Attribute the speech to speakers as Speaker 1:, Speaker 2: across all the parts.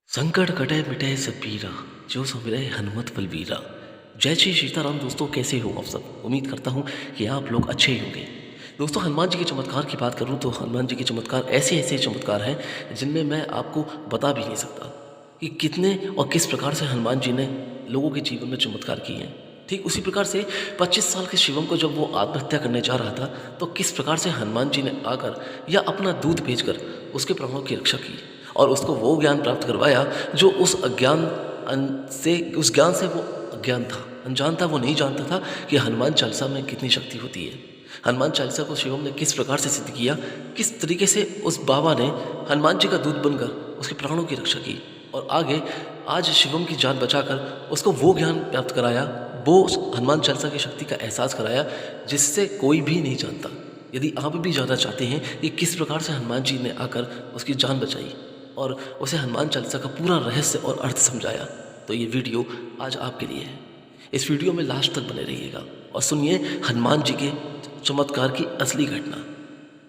Speaker 1: संकट कटे मिटे सब पीरा, जो सुमिरै हनुमत बलबीरा। जय श्री सीताराम। दोस्तों, कैसे हो आप सब? उम्मीद करता हूँ कि आप लोग अच्छे ही होंगे। दोस्तों, हनुमान जी के चमत्कार की बात करूँ तो हनुमान जी के चमत्कार ऐसे ऐसे चमत्कार हैं जिनमें मैं आपको बता भी नहीं सकता कि कितने और किस प्रकार से हनुमान जी ने लोगों के जीवन में चमत्कार किए हैं। ठीक उसी प्रकार से 25 साल के शिवम को जब वो आत्महत्या करने जा रहा था, तो किस प्रकार से हनुमान जी ने आकर या अपना दूध भेजकर उसके प्राणों की रक्षा की और उसको वो ज्ञान प्राप्त करवाया जो उस ज्ञान से वो अज्ञान था, अनजान था। वो नहीं जानता था कि हनुमान चालीसा में कितनी शक्ति होती है। हनुमान चालीसा को शिवम ने किस प्रकार से सिद्ध किया, किस तरीके से उस बाबा ने हनुमान जी का दूध बनकर उसके प्राणों की रक्षा की और आगे आज शिवम की जान बचाकर उसको वो ज्ञान प्राप्त कराया, वो उस हनुमान चालीसा की शक्ति का एहसास कराया जिससे कोई भी नहीं जानता। यदि आप भी जानना चाहते हैं कि किस प्रकार से हनुमान जी ने आकर उसकी जान बचाई और उसे हनुमान चालीसा का पूरा रहस्य और अर्थ समझाया, तो ये वीडियो आज आपके लिए है। इस वीडियो में लास्ट तक बने रहिएगा और सुनिए हनुमान जी के चमत्कार की असली घटना।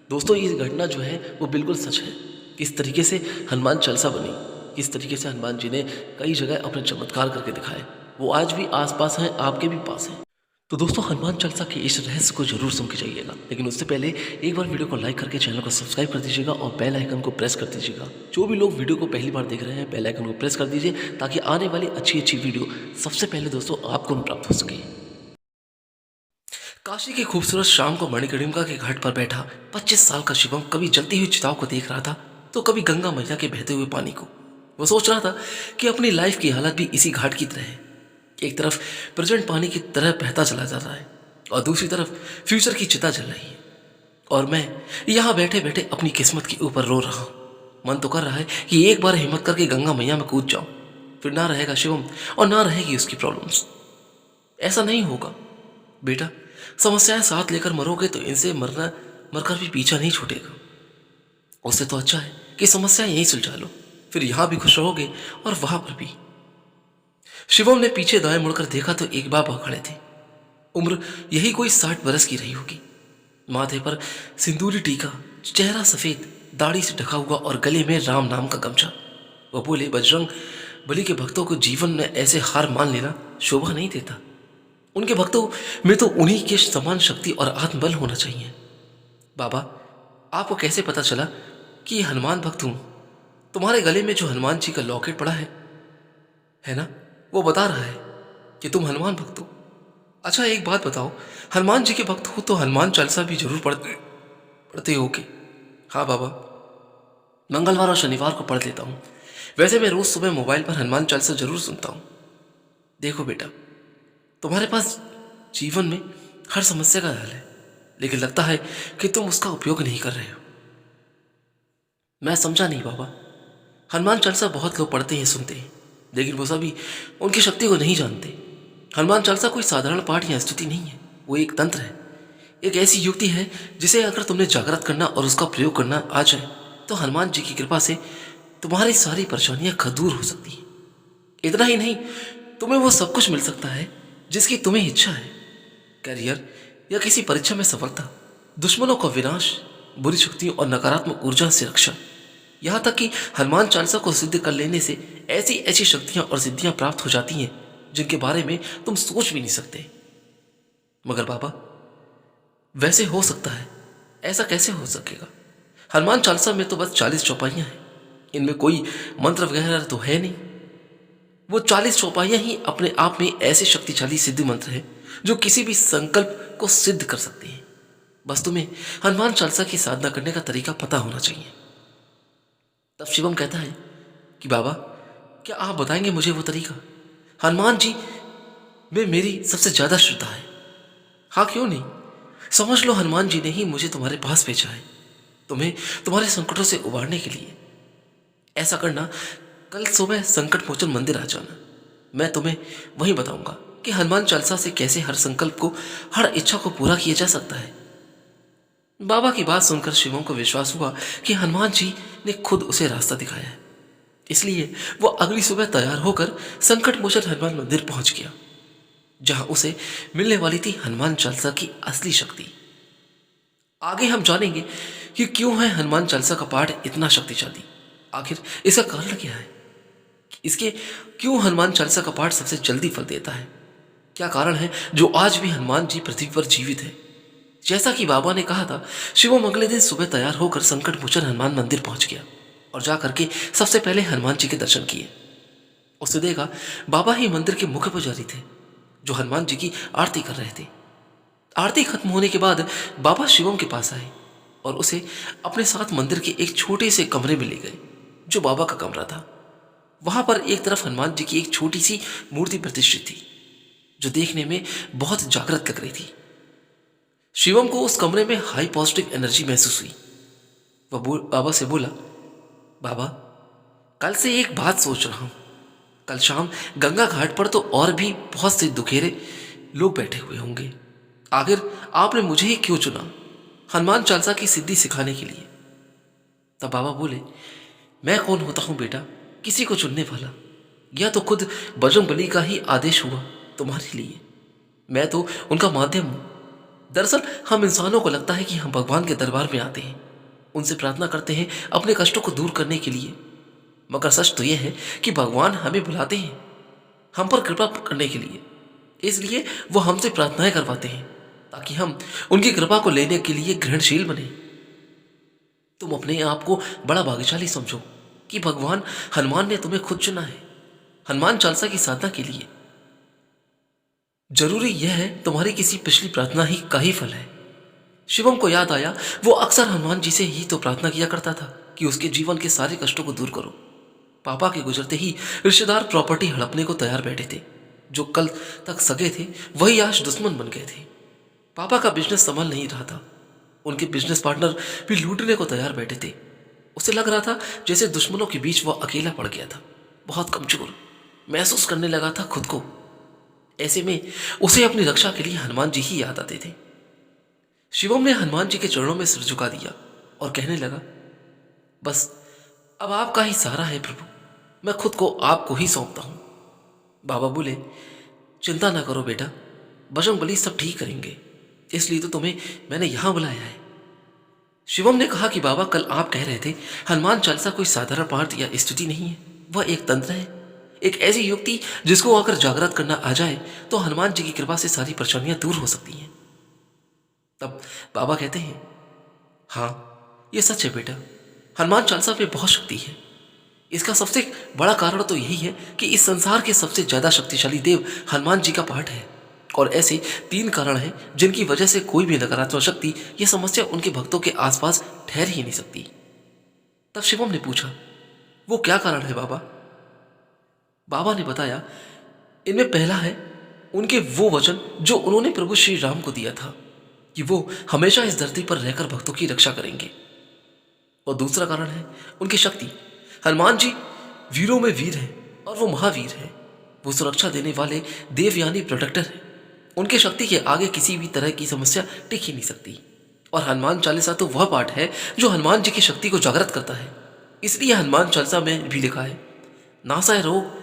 Speaker 1: दोस्तों, ये घटना जो है वो बिल्कुल सच है। किस तरीके से हनुमान चालीसा बनी, किस तरीके से हनुमान जी ने कई जगह अपने चमत्कार करके दिखाए, वो आज भी आसपास हैं, आपके भी पास हैं। तो दोस्तों, हनुमान चालीसा के इस रहस्य को जरूर सुन के जाइएगा, लेकिन उससे पहले एक बार वीडियो को लाइक करके चैनल को सब्सक्राइब कर दीजिएगा और बेल आइकन को प्रेस कर दीजिएगा। जो भी लोग वीडियो को पहली बार देख रहे हैं, बेल आइकन को प्रेस कर दीजिए ताकि आने वाली अच्छी अच्छी वीडियो सबसे पहले दोस्तों आपको प्राप्त हो सके। काशी की खूबसूरत शाम को मणिकर्णिका के घाट पर बैठा 25 साल का शिवम कभी जलती हुई चिताओं को देख रहा था तो कभी गंगा मैया के बहते हुए पानी को। वो सोच रहा था कि अपनी लाइफ की हालत भी इसी घाट की तरह है। एक तरफ प्रेजेंट पानी की तरह बहता चला जा रहा है और दूसरी तरफ फ्यूचर की चिता जल रही है और मैं यहाँ बैठे बैठे अपनी किस्मत के ऊपर रो रहा हूँ। मन तो कर रहा है कि एक बार हिम्मत करके गंगा मैया में कूद जाऊं, फिर ना रहेगा शिवम और ना रहेगी उसकी प्रॉब्लम्स। ऐसा नहीं होगा बेटा, समस्याएं साथ लेकर मरोगे तो इनसे मरकर भी पीछा नहीं छूटेगा। उससे तो अच्छा है कि समस्याएं यहीं सुलझा लो, फिर यहां भी खुश रहोगे और वहां पर भी। शिवम ने पीछे दाएं मुड़कर देखा तो एक बाबा खड़े थे। उम्र यही कोई 60 बरस की रही होगी। माथे पर सिंदूरी टीका, चेहरा सफेद, दाढ़ी से ढका हुआ और गले में राम नाम का गमछा। वह बोले, बजरंग बली के भक्तों को जीवन में ऐसे हार मान लेना शोभा नहीं देता। उनके भक्तों में तो उन्हीं के समान शक्ति और आत्मबल होना चाहिए। बाबा, आपको कैसे पता चला कि ये हनुमान भक्त हूं? तुम्हारे गले में जो हनुमान जी का लॉकेट पड़ा है ना, वो बता रहा है कि तुम हनुमान भक्त हो। अच्छा, एक बात बताओ, हनुमान जी के भक्त हो तो हनुमान चालीसा भी जरूर पढ़ते हो कि? हाँ बाबा, मंगलवार और शनिवार को पढ़ लेता हूँ। वैसे मैं रोज सुबह मोबाइल पर हनुमान चालीसा जरूर सुनता हूँ। देखो बेटा, तुम्हारे पास जीवन में हर समस्या का हल है, लेकिन लगता है कि तुम उसका उपयोग नहीं कर रहे हो। मैं समझा नहीं बाबा। हनुमान चालीसा बहुत लोग पढ़ते हैं, सुनते हैं, लेकिन वो सभी उनकी शक्ति को नहीं जानते। हनुमान चालीसा कोई साधारण पाठ या स्तुति नहीं है, वो एक तंत्र है, एक ऐसी युक्ति है जिसे अगर तुमने जागृत करना और उसका प्रयोग करना आ जाए तो हनुमान जी की कृपा से तुम्हारी सारी परेशानियां दूर हो सकती हैं। इतना ही नहीं, तुम्हें वो सब कुछ मिल सकता है जिसकी तुम्हें इच्छा है। करियर या किसी परीक्षा में सफलता, दुश्मनों का विनाश, बुरी शक्तियों और नकारात्मक ऊर्जा से रक्षा, यहाँ तक कि हनुमान चालीसा को सिद्ध कर लेने से ऐसी ऐसी शक्तियां और सिद्धियां प्राप्त हो जाती हैं जिनके बारे में तुम सोच भी नहीं सकते। मगर बाबा, वैसे हो सकता है? ऐसा कैसे हो सकेगा? हनुमान चालीसा में तो बस 40 चौपाइयां हैं, इनमें कोई मंत्र वगैरह तो है नहीं। वो 40 चौपाइयां ही अपने आप में ऐसे शक्तिशाली सिद्ध मंत्र हैं जो किसी भी संकल्प को सिद्ध कर सकते हैं। बस तुम्हें हनुमान चालीसा की साधना करने का तरीका पता होना चाहिए। तब शिवम कहता है कि बाबा, क्या आप बताएंगे मुझे वो तरीका? हनुमान जी में मेरी सबसे ज्यादा श्रद्धा है। हाँ, क्यों नहीं। समझ लो, हनुमान जी ने ही मुझे तुम्हारे पास भेजा है, तुम्हें तुम्हारे संकटों से उबारने के लिए। ऐसा करना, कल सुबह संकट मोचन मंदिर आ जाना। मैं तुम्हें वहीं बताऊंगा कि हनुमान चालीसा से कैसे हर संकल्प को, हर इच्छा को पूरा किया जा सकता है। बाबा की बात सुनकर शिवम को विश्वास हुआ कि हनुमान जी ने खुद उसे रास्ता दिखाया है। इसलिए वो अगली सुबह तैयार होकर संकट मोचन हनुमान मंदिर पहुंच गया, जहां उसे मिलने वाली थी हनुमान चालीसा की असली शक्ति। आगे हम जानेंगे कि क्यों है हनुमान चालीसा का पाठ इतना शक्तिशाली, आखिर इसका कारण क्या है। इसके क्यों हनुमान चालीसा का पाठ सबसे जल्दी फल देता है? क्या कारण है जो आज भी हनुमान जी पृथ्वी पर जीवित है? जैसा कि बाबा ने कहा था, शिवम अगले दिन सुबह तैयार होकर संकट मोचन हनुमान मंदिर पहुंच गया और जा करके सबसे पहले हनुमान जी के दर्शन किए। उसने देखा बाबा ही मंदिर के मुख्य पुजारी थे जो हनुमान जी की आरती कर रहे थे। आरती खत्म होने के बाद बाबा शिवम के पास आए और उसे अपने साथ मंदिर के एक छोटे से कमरे में ले गए जो बाबा का कमरा था। वहां पर एक तरफ हनुमान जी की एक छोटी सी मूर्ति प्रतिष्ठित थी जो देखने में बहुत जागृत लग रही थी। शिवम को उस कमरे में हाई पॉजिटिव एनर्जी महसूस हुई। बाबा से बोला, बाबा कल से एक बात सोच रहा हूं। कल शाम गंगा घाट पर तो और भी बहुत से दुखेरे लोग बैठे हुए होंगे। आखिर आपने मुझे ही क्यों चुना हनुमान चालीसा की सिद्धि सिखाने के लिए? तब बाबा बोले, मैं कौन होता हूं बेटा किसी को चुनने वाला? यह तो खुद बजरंगबली का ही आदेश हुआ तुम्हारे लिए। मैं तो उनका माध्यम हूं। दरअसल हम इंसानों को लगता है कि हम भगवान के दरबार में आते हैं, उनसे प्रार्थना करते हैं अपने कष्टों को दूर करने के लिए, मगर सच तो यह है कि भगवान हमें बुलाते हैं हम पर कृपा करने के लिए। इसलिए वो हमसे प्रार्थनाएं करवाते हैं ताकि हम उनकी कृपा को लेने के लिए ग्रहणशील बने। तुम अपने आप को बड़ा भाग्यशाली समझो कि भगवान हनुमान ने तुम्हें खुद चुना है हनुमान चालीसा की साधना के लिए। जरूरी यह है तुम्हारी किसी पिछली प्रार्थना ही का ही फल है। शिवम को याद आया वो अक्सर हनुमान जी से ही तो प्रार्थना किया करता था कि उसके जीवन के सारे कष्टों को दूर करो। पापा के गुजरते ही रिश्तेदार प्रॉपर्टी हड़पने को तैयार बैठे थे। जो कल तक सगे थे वही आज दुश्मन बन गए थे। पापा का बिजनेस संभल नहीं रहा था। उनके बिजनेस पार्टनर भी लूटने को तैयार बैठे थे। उसे लग रहा था जैसे दुश्मनों के बीच वह अकेला पड़ गया था, बहुत कमजोर महसूस करने लगा था खुद को। ऐसे में उसे अपनी रक्षा के लिए हनुमान जी ही याद आते थे। शिवम ने हनुमान जी के चरणों में सिर झुका दिया और कहने लगा, बस अब आपका ही सहारा है प्रभु, मैं खुद को आपको ही सौंपता हूं। बाबा बोले, चिंता ना करो बेटा, बजरंगबली सब ठीक करेंगे, इसलिए तो तुम्हें मैंने यहां बुलाया है। शिवम ने कहा कि बाबा कल आप कह रहे थे हनुमान चालीसा कोई साधारण पाठ या स्तुति नहीं है, वह एक तंत्र है, एक ऐसी युक्ति जिसको अगर जागृत करना आ जाए तो हनुमान जी की कृपा से सारी परेशानियां दूर हो सकती हैं। तब बाबा कहते हैं, हाँ ये सच है बेटा, हनुमान चालीसा में बहुत शक्ति है। इसका सबसे बड़ा कारण तो यही है कि इस संसार के सबसे ज्यादा शक्तिशाली देव हनुमान जी का पाठ है। और ऐसे 3 कारण हैं जिनकी वजह से कोई भी नकारात्मक शक्ति या समस्या उनके भक्तों के आसपास ठहर ही नहीं सकती। तब शिवम ने पूछा, वो क्या कारण है बाबा? बाबा ने बताया, इनमें पहला है उनके वो वचन जो उन्होंने प्रभु श्री राम को दिया था कि वो हमेशा इस धरती पर रहकर भक्तों की रक्षा करेंगे। और दूसरा कारण है उनकी शक्ति। हनुमान जी वीरों में वीर हैं और वो महावीर हैं। वो सुरक्षा देने वाले देव यानी प्रोटेक्टर हैं। उनकी शक्ति के आगे किसी भी तरह की समस्या टिक ही नहीं सकती। और हनुमान चालीसा तो वह पाठ है जो हनुमान जी की शक्ति को जागृत करता है। इसलिए हनुमान चालीसा में भी लिखा है, नासाय रोग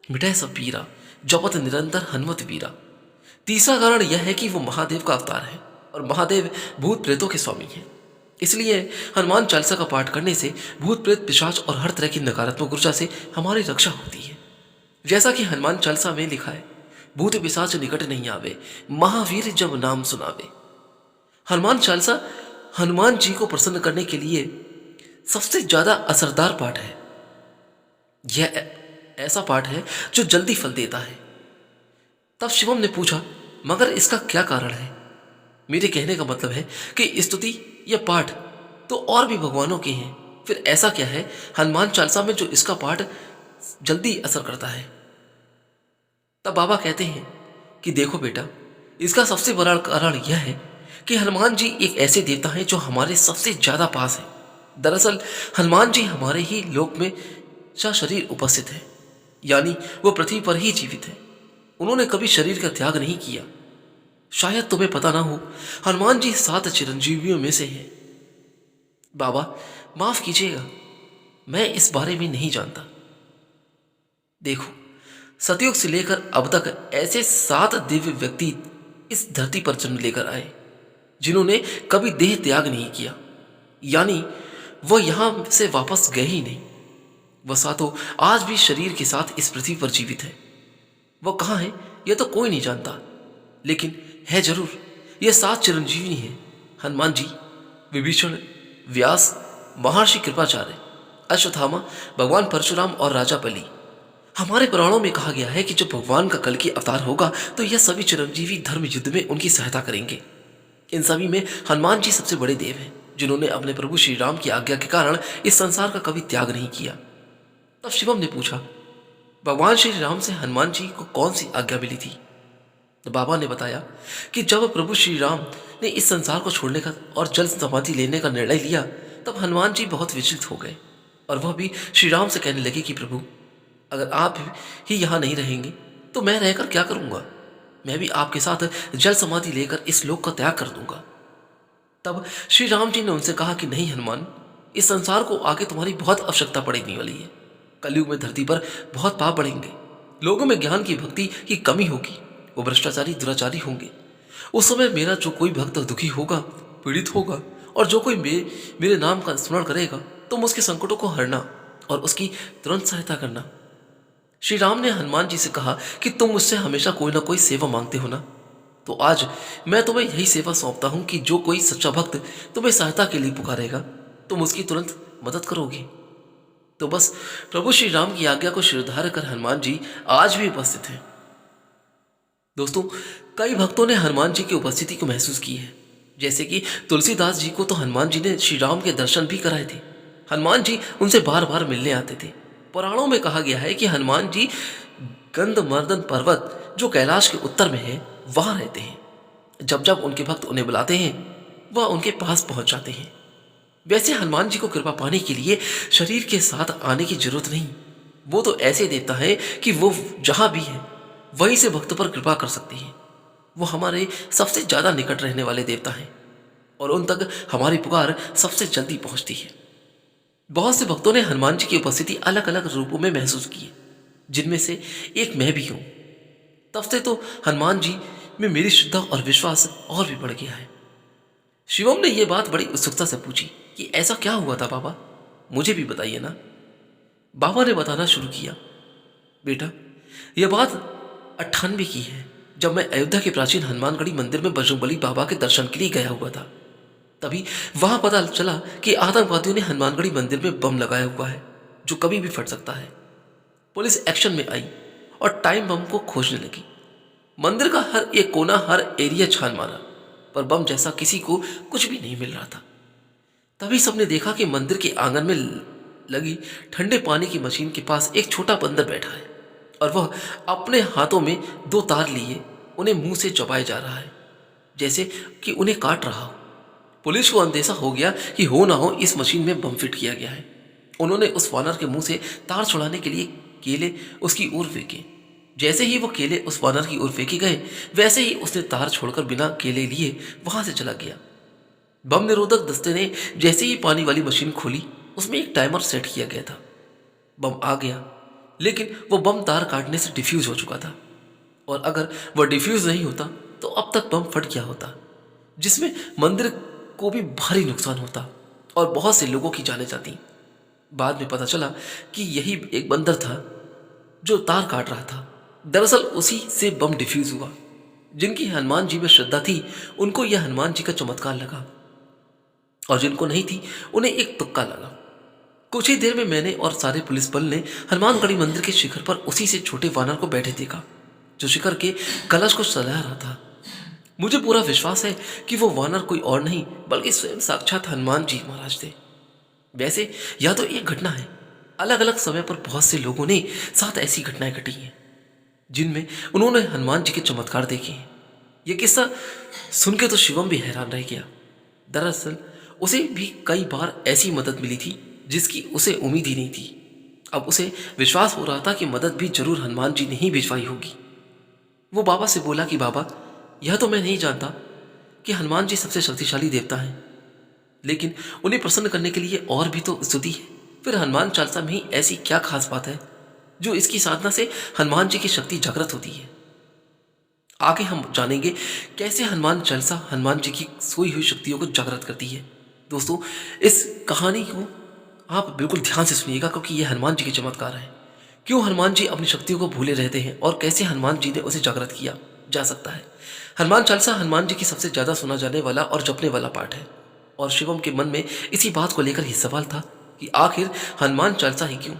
Speaker 1: मिटाए सब पीरा, जपत निरंतर हनुमत वीरा। तीसरा कारण यह है कि वो महादेव का अवतार है और महादेव भूत प्रेतों के स्वामी हैं। इसलिए हनुमान चालीसा का पाठ करने से भूत प्रेत पिशाच और हर तरह की नकारात्मक ऊर्जा से हमारी रक्षा होती है। जैसा कि हनुमान चालीसा में लिखा है, भूत पिशाच निकट नहीं आवे, महावीर जब नाम सुनावे। हनुमान चालीसा हनुमान जी को प्रसन्न करने के लिए सबसे ज्यादा असरदार पाठ है। यह ऐसा पाठ है जो जल्दी फल देता है। तब शिवम ने पूछा, मगर इसका क्या कारण है? मेरे कहने का मतलब है कि स्तुति या पाठ तो और भी भगवानों के हैं, फिर ऐसा क्या है हनुमान चालीसा में जो इसका पाठ जल्दी असर करता है? तब बाबा कहते हैं कि देखो बेटा, इसका सबसे बड़ा कारण यह है कि हनुमान जी एक ऐसे देवता हैं जो हमारे सबसे ज्यादा पास हैं। दरअसल हनुमान जी हमारे ही लोक में शरीर उपस्थित है, यानी वो पृथ्वी पर ही जीवित है। उन्होंने कभी शरीर का त्याग नहीं किया। शायद तुम्हें पता ना हो, हनुमान जी 7 चिरंजीवियों में से हैं। बाबा माफ कीजिएगा, मैं इस बारे में नहीं जानता। देखो, सतयुग से लेकर अब तक ऐसे 7 दिव्य व्यक्ति इस धरती पर जन्म लेकर आए जिन्होंने कभी देह त्याग नहीं किया, यानी वह यहां से वापस गए ही नहीं। वह सातों आज भी शरीर के साथ इस पृथ्वी पर जीवित है। वह कहाँ है यह तो कोई नहीं जानता, लेकिन है जरूर, ये 7 चिरंजीवी हैं। हनुमान जी, विभीषण, व्यास, महर्षि कृपाचार्य, अश्वत्थामा, भगवान परशुराम और राजा बलि। हमारे पुराणों में कहा गया है कि जब भगवान का कल की अवतार होगा तो यह सभी चिरंजीवी धर्म युद्ध में उनकी सहायता करेंगे। इन सभी में हनुमान जी सबसे बड़े देव हैं, जिन्होंने अपने प्रभु श्री राम की आज्ञा के कारण इस संसार का कभी त्याग नहीं किया। तब शिवम ने पूछा, भगवान श्री राम से हनुमान जी को कौन सी आज्ञा मिली थी? तो बाबा ने बताया कि जब प्रभु श्री राम ने इस संसार को छोड़ने का और जल समाधि लेने का निर्णय लिया, तब हनुमान जी बहुत विचलित हो गए और वह भी श्री राम से कहने लगे कि प्रभु, अगर आप ही यहाँ नहीं रहेंगे तो मैं रहकर क्या करूँगा? मैं भी आपके साथ जल समाधि लेकर इस लोक का त्याग कर दूंगा। तब श्री राम जी ने उनसे कहा कि नहीं हनुमान, इस संसार को आगे तुम्हारी बहुत आवश्यकता पड़ने वाली है। कलयुग में धरती पर बहुत पाप बढ़ेंगे, लोगों में ज्ञान की भक्ति की कमी होगी, वो भ्रष्टाचारी दुराचारी होंगे। उस समय मेरा जो कोई भक्त दुखी होगा, पीड़ित होगा और जो कोई मेरे नाम का स्मरण करेगा, तुम उसके संकटों को हरना और उसकी तुरंत सहायता करना। श्री राम ने हनुमान जी से कहा कि तुम मुझसे हमेशा कोई ना कोई सेवा मांगते हो ना, तो आज मैं तुम्हें यही सेवा सौंपता हूं कि जो कोई सच्चा भक्त तुम्हें सहायता के लिए पुकारेगा, तुम उसकी तुरंत मदद करोगे। तो बस प्रभु श्री राम की आज्ञा को शिरोधार्य कर हनुमान जी आज भी उपस्थित हैं। दोस्तों, कई भक्तों ने हनुमान जी की उपस्थिति को महसूस की है, जैसे कि तुलसीदास जी को तो हनुमान जी ने श्री राम के दर्शन भी कराए थे। हनुमान जी उनसे बार बार मिलने आते थे। पुराणों में कहा गया है कि हनुमान जी गंधमर्दन पर्वत जो कैलाश के उत्तर में है वहां रहते हैं। जब जब उनके भक्त उन्हें बुलाते हैं वह उनके पास पहुंच जाते हैं। वैसे हनुमान जी को कृपा पाने के लिए शरीर के साथ आने की जरूरत नहीं। वो तो ऐसे देवता है कि वो जहां भी है वहीं से भक्त पर कृपा कर सकते हैं। वो हमारे सबसे ज्यादा निकट रहने वाले देवता हैं और उन तक हमारी पुकार सबसे जल्दी पहुंचती है। बहुत से भक्तों ने हनुमान जी की उपस्थिति अलग अलग रूपों में महसूस की है, जिनमें से एक मैं भी हूं। तब से तो हनुमान जी में मेरी श्रद्धा और विश्वास और भी बढ़ गया है। शिवम ने यह बात बड़ी उत्सुकता से पूछी कि ऐसा क्या हुआ था बाबा, मुझे भी बताइए ना। बाबा ने बताना शुरू किया, बेटा यह बात 98 की है, जब मैं अयोध्या के प्राचीन हनुमानगढ़ी मंदिर में बजरंगबली बाबा के दर्शन के लिए गया हुआ था। तभी वहां पता चला कि आतंकवादियों ने हनुमानगढ़ी मंदिर में बम लगाया हुआ है जो कभी भी फट सकता है। पुलिस एक्शन में आई और टाइम बम को खोजने लगी। मंदिर का हर एक कोना, हर एरिया छान मारा, पर बम जैसा किसी को कुछ भी नहीं मिल रहा था। तभी सबने देखा कि मंदिर के आंगन में लगी ठंडे पानी की मशीन के पास एक छोटा बंदर बैठा है और वह अपने हाथों में 2 तार लिए उन्हें मुंह से चबाए जा रहा है, जैसे कि उन्हें काट रहा हो। पुलिस को अंदेशा हो गया कि हो ना हो इस मशीन में बम फिट किया गया है। उन्होंने उस वानर के मुंह से तार छुड़ाने के लिए केले उसकी ओर फेंके। जैसे ही वो केले उस वानर की ओर फेंके गए, वैसे ही उसने तार छोड़कर बिना केले लिए वहां से चला गया। बम निरोधक दस्ते ने जैसे ही पानी वाली मशीन खोली, उसमें एक टाइमर सेट किया गया था। बम आ गया, लेकिन वो बम तार काटने से डिफ्यूज हो चुका था और अगर वह डिफ्यूज नहीं होता तो अब तक बम फट गया होता, जिसमें मंदिर को भी भारी नुकसान होता और बहुत से लोगों की जानें जाती। बाद में पता चला कि यही एक बंदर था जो तार काट रहा था। दरअसल उसी से बम डिफ्यूज हुआ। जिनकी हनुमान जी में श्रद्धा थी उनको यह हनुमान जी का चमत्कार लगा और जिनको नहीं थी उन्हें एक तुक्का लगा। कुछ ही देर में मैंने और सारे पुलिस बल ने हनुमानगढ़ी मंदिर के शिखर पर उसी से छोटे वानर को बैठे देखा जो शिखर के कलश को सजा रहा था। मुझे पूरा विश्वास है कि वो वानर कोई और नहीं बल्कि स्वयं साक्षात हनुमान जी महाराज थे। वैसे यह तो एक घटना है, अलग अलग समय पर बहुत से लोगों ने साथ ऐसी घटनाएं घटी हैं जिनमें उन्होंने हनुमान जी के चमत्कार देखे हैं। यह किस्सा सुन के तो शिवम भी हैरान रह गया। दरअसल उसे भी कई बार ऐसी मदद मिली थी जिसकी उसे उम्मीद ही नहीं थी। अब उसे विश्वास हो रहा था कि मदद भी जरूर हनुमान जी ने ही भिजवाई होगी। वो बाबा से बोला कि बाबा, यह तो मैं नहीं जानता कि हनुमान जी सबसे शक्तिशाली देवता हैं, लेकिन उन्हें प्रसन्न करने के लिए और भी तो स्तुति है। फिर हनुमान चालीसा में ही ऐसी क्या खास बात है जो इसकी साधना से हनुमान जी की शक्ति जागृत होती है। आगे हम जानेंगे कैसे हनुमान चालीसा हनुमान जी की सोई हुई शक्तियों को जागृत करती है। दोस्तों, इस कहानी को आप बिल्कुल ध्यान से सुनिएगा क्योंकि ये हनुमान जी के चमत्कार हैं। क्यों हनुमान जी अपनी शक्तियों को भूले रहते हैं और कैसे हनुमान जी ने उसे जागृत किया जा सकता है। हनुमान चालीसा हनुमान जी की सबसे ज़्यादा सुना जाने वाला और जपने वाला पाठ है और शिवम के मन में इसी बात को लेकर ही सवाल था कि आखिर हनुमान चालीसा ही क्यों,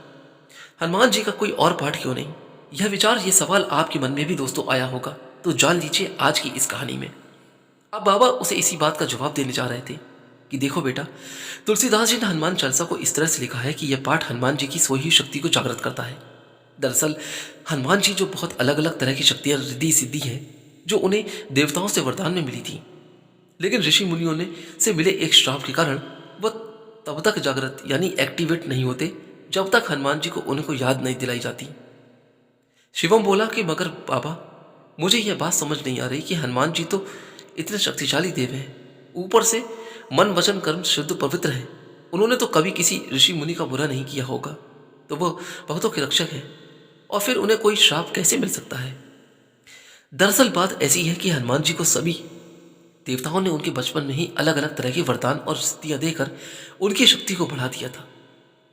Speaker 1: हनुमान जी का कोई और पाठ क्यों नहीं। यह विचार, ये सवाल आपके मन में भी दोस्तों आया होगा, तो जान लीजिए आज की इस कहानी में। अब बाबा उसे इसी बात का जवाब देने जा रहे थे कि देखो बेटा, तुलसीदास जी ने हनुमान चालीसा को इस तरह से लिखा है कि यह पाठ हनुमान जी की सोई शक्ति को जागृत करता है। दरअसल हनुमान जी जो बहुत अलग अलग तरह की शक्तियां रिद्धि सिद्धि हैं जो उन्हें देवताओं से वरदान में मिली थी, लेकिन ऋषि मुनियों ने से मिले एक श्राप के कारण वह तब तक जागृत यानी एक्टिवेट नहीं होते जब तक हनुमान जी को उन्हें को याद नहीं दिलाई जाती। शिवम बोला कि मगर बाबा, मुझे यह बात समझ नहीं आ रही कि हनुमान जी तो इतने शक्तिशाली देव हैं, ऊपर से मन वचन कर्म शुद्ध पवित्र है, उन्होंने तो कभी किसी ऋषि मुनि का बुरा नहीं किया होगा, तो वह भक्तों के रक्षक है, और फिर उन्हें कोई श्राप कैसे मिल सकता है। दरअसल बात ऐसी है कि हनुमान जी को सभी देवताओं ने उनके बचपन में ही अलग अलग तरह के वरदान और सिद्धियां देकर उनकी शक्ति को बढ़ा दिया था,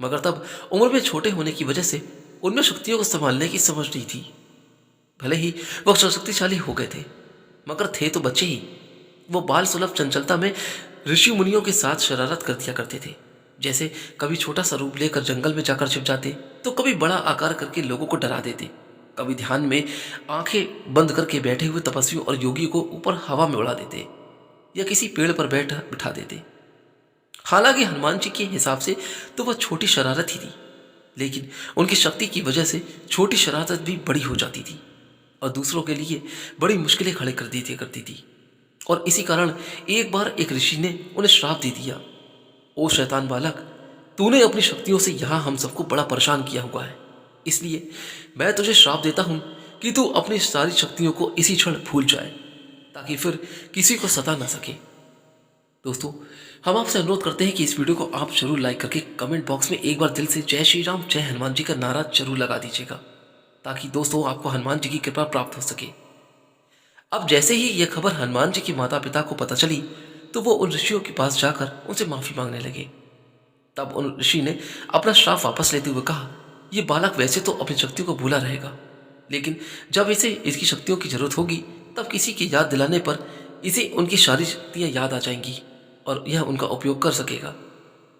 Speaker 1: मगर तब उम्र में छोटे होने की वजह से उनमें शक्तियों को संभालने की समझ नहीं थी। भले ही वह शक्तिशाली हो गए थे, मगर थे तो बच्चे ही। वो बाल सुलभ चंचलता में ऋषि मुनियों के साथ शरारत कर दिया करते थे, जैसे कभी छोटा सा रूप लेकर जंगल में जाकर छिप जाते, तो कभी बड़ा आकार करके लोगों को डरा देते, कभी ध्यान में आंखें बंद करके बैठे हुए तपस्वियों और योगियों को ऊपर हवा में उड़ा देते या किसी पेड़ पर बैठा बिठा देते। हालांकि हनुमान जी के हिसाब से तो वह छोटी शरारत ही थी, लेकिन उनकी शक्ति की वजह से छोटी शरारत भी बड़ी हो जाती थी और दूसरों के लिए बड़ी मुश्किलें खड़े कर दी करती थी। और इसी कारण एक बार एक ऋषि ने उन्हें श्राप दे दिया, ओ शैतान बालक, तूने अपनी शक्तियों से यहाँ हम सबको बड़ा परेशान किया हुआ है, इसलिए मैं तुझे श्राप देता हूँ कि तू अपनी सारी शक्तियों को इसी क्षण भूल जाए, ताकि फिर किसी को सता ना सके। दोस्तों, हम आपसे अनुरोध करते हैं कि इस वीडियो को आप जरूर लाइक करके कमेंट बॉक्स में एक बार दिल से जय श्री राम जय हनुमान जी का नारा जरूर लगा दीजिएगा, ताकि दोस्तों आपको हनुमान जी की कृपा प्राप्त हो सके। अब जैसे ही यह खबर हनुमान जी के माता पिता को पता चली, तो वो उन ऋषियों के पास जाकर उनसे माफी मांगने लगे। तब उन ऋषि ने अपना श्राप वापस लेते हुए कहा, यह बालक वैसे तो अपनी शक्तियों को भूला रहेगा, लेकिन जब इसे इसकी शक्तियों की जरूरत होगी तब किसी की याद दिलाने पर इसे उनकी सारी शक्तियां याद आ जाएंगी और यह उनका उपयोग कर सकेगा।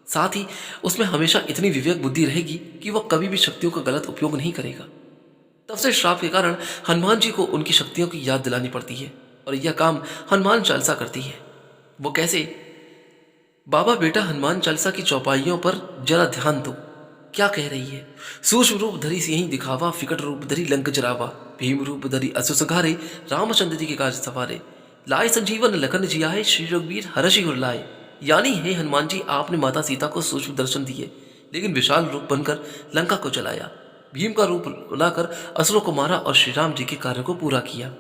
Speaker 1: साथ ही उसमें हमेशा इतनी विवेक बुद्धि रहेगी कि वह कभी भी शक्तियों का गलत उपयोग नहीं करेगा। तब से श्राप के कारण हनुमान जी को उनकी शक्तियों की याद दिलानी पड़ती है और यह काम हनुमान चालीसा करती है। वो कैसे? बाबा बेटा, हनुमान चालीसा की चौपाइयों पर जरा ध्यान दो, क्या कह रही है। सूक्ष्म रूप धरी सिंह दिखावा, फिकट रूप धरी लंक जरावा, भीम रूप धरी असुर संहारे, रामचंद्र जी के काज सवारे, लाए संजीवन लखन जियाए, श्री रघुवीर हर्षि उर लाए। यानी हे हनुमान जी, आपने माता सीता को सूक्ष्म दर्शन दिए, लेकिन विशाल रूप बनकर लंका को जलाया, भीम का रूप लाकर असुरों को मारा और श्री राम जी के कार्य को पूरा किया।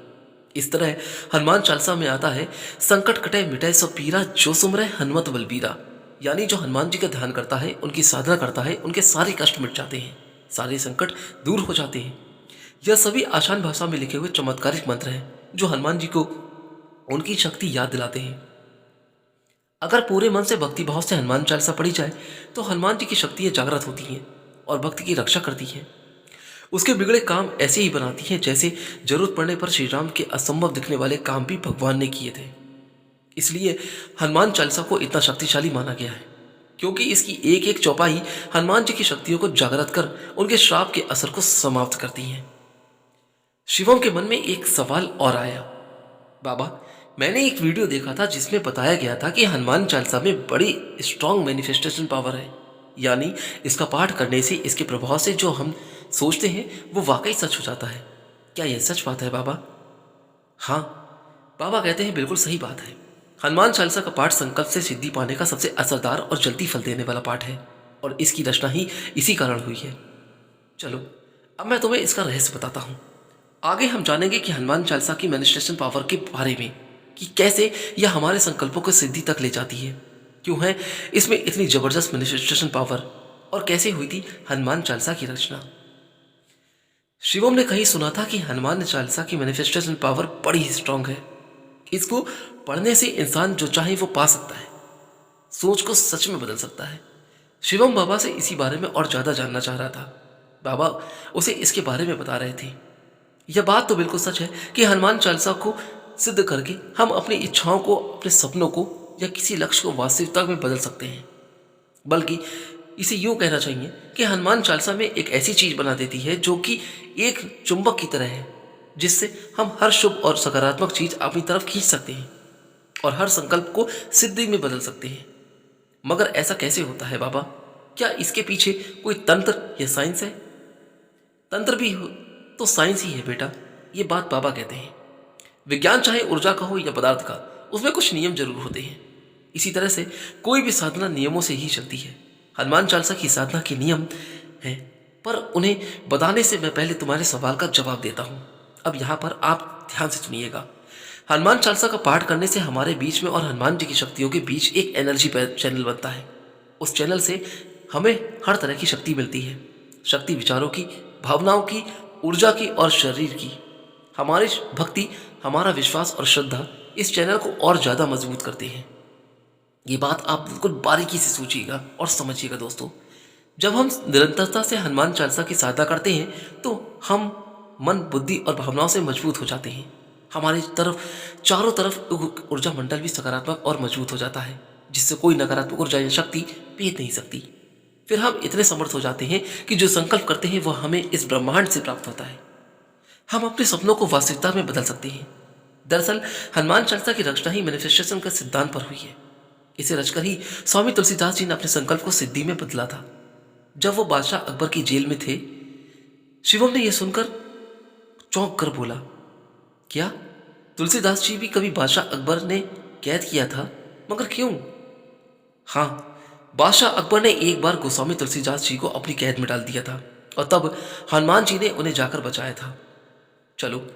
Speaker 1: इस तरह हनुमान चालीसा में आता है, संकट कटे मिटे सब पीरा, जो सुमरे हनुमत बलबीरा। यानी जो हनुमान जी का ध्यान करता है, उनकी साधना करता है, उनके सारे कष्ट मिट जाते हैं, सारे संकट दूर हो जाते हैं। यह सभी आसान भाषा में लिखे हुए चमत्कारिक मंत्र हैं जो हनुमान जी को उनकी शक्ति याद दिलाते हैं। अगर पूरे मन से भक्ति भाव से हनुमान चालीसा पढ़ी जाए तो हनुमान जी की शक्तियां जागृत होती हैं और भक्त की रक्षा करती हैं। उसके बिगड़े काम ऐसे ही बनाती हैं जैसे जरूरत पड़ने पर श्री राम के असंभव दिखने वाले काम भी भगवान ने किए थे। इसलिए हनुमान चालीसा को इतना शक्तिशाली माना गया है, क्योंकि इसकी एक एक चौपाई हनुमान जी की शक्तियों को जागृत कर उनके श्राप के असर को समाप्त करती हैं। शिवम के मन में एक सवाल और आया, बाबा, मैंने एक वीडियो देखा था जिसमें बताया गया था कि हनुमान चालीसा में बड़ी स्ट्रांग मैनिफेस्टेशन पावर है, यानी इसका पाठ करने से, इसके प्रभाव से जो हम सोचते हैं वो वाकई सच हो जाता है। क्या यह सच बात है बाबा? हाँ, बाबा कहते हैं बिल्कुल सही बात है। हनुमान चालीसा का पाठ संकल्प से सिद्धि पाने का सबसे असरदार और जल्दी फल देने वाला पाठ है और इसकी रचना ही इसी कारण हुई है। चलो अब मैं तुम्हें इसका रहस्य बताता हूँ। आगे हम जानेंगे कि हनुमान चालीसा की मैनिफेस्टेशन पावर के बारे में, कि कैसे यह हमारे संकल्पों को सिद्धि तक ले जाती है, क्यों है इसमें इतनी जबरदस्त मैनिफेस्टेशन पावर और कैसे हुई थी हनुमान चालीसा की रचना। शिवम ने कहीं सुना था कि हनुमान चालीसा की मैनिफेस्टेशन पावर बड़ी ही स्ट्रांग है। इसको पढ़ने से इंसान जो चाहे वो पा सकता है, सोच को सच में बदल सकता है, शिवम बाबा से इसी बारे में और ज़्यादा जानना चाह रहा था। बाबा उसे इसके बारे में बता रहे थे। यह बात तो बिल्कुल सच है कि हनुमान चालीसा को सिद्ध करके हम अपनी इच्छाओं को, अपने सपनों को या किसी लक्ष्य को वास्तविकता में बदल सकते हैं। बल्कि इसे यूं कहना चाहिए कि हनुमान चालीसा में एक ऐसी चीज बना देती है जो कि एक चुंबक की तरह है, जिससे हम हर शुभ और सकारात्मक चीज अपनी तरफ खींच सकते हैं और हर संकल्प को सिद्धि में बदल सकते हैं। मगर ऐसा कैसे होता है बाबा? क्या इसके पीछे कोई तंत्र या साइंस है? तंत्र भी हो तो साइंस ही है बेटा, ये बात बाबा कहते हैं। विज्ञान चाहे ऊर्जा का हो या पदार्थ का, उसमें कुछ नियम जरूर होते हैं। इसी तरह से कोई भी साधना नियमों से ही चलती है। हनुमान चालीसा की साधना के नियम हैं, पर उन्हें बताने से मैं पहले तुम्हारे सवाल का जवाब देता हूं। अब यहां पर आप ध्यान से सुनिएगा। हनुमान चालीसा का पाठ करने से हमारे बीच में और हनुमान जी की शक्तियों के बीच एक एनर्जी चैनल बनता है। उस चैनल से हमें हर तरह की शक्ति मिलती है। शक्ति विचारों की, भावनाओं की, ऊर्जा की और शरीर की। हमारी भक्ति, हमारा विश्वास और श्रद्धा इस चैनल को और ज्यादा मजबूत करते हैं। ये बात आप बिल्कुल बारीकी से सोचिएगा और समझिएगा दोस्तों। जब हम निरंतरता से हनुमान चालीसा की साधना करते हैं तो हम मन, बुद्धि और भावनाओं से मजबूत हो जाते हैं। हमारी तरफ चारों तरफ ऊर्जा मंडल भी सकारात्मक और मजबूत हो जाता है, जिससे कोई नकारात्मक ऊर्जा या शक्ति भेद नहीं सकती। फिर हम इतने समर्थ हो जाते हैं कि जो संकल्प करते हैं वह हमें इस ब्रह्मांड से प्राप्त होता है। हम अपने सपनों को वास्तविकता में बदल सकते हैं। दरअसल हनुमान चालीसा की रचना ही मैनिफेस्टेशन का सिद्धांत पर हुई है। इसे रचकर ही स्वामी तुलसीदास जी ने अपने संकल्प को सिद्धि में बदला था। जब वो बादशाह अकबर की जेल में थे, शिवम ने यह सुनकर चौंक कर बोला, क्या तुलसीदास जी भी कभी बादशाह अकबर ने कैद किया था? मगर क्यों? हाँ, बादशाह अकबर ने एक बार गोस्वामी तुलसीदास जी को अपनी कैद में डाल दिया था और तब हनुमान जी ने उन्हें जाकर बचाया था। चलो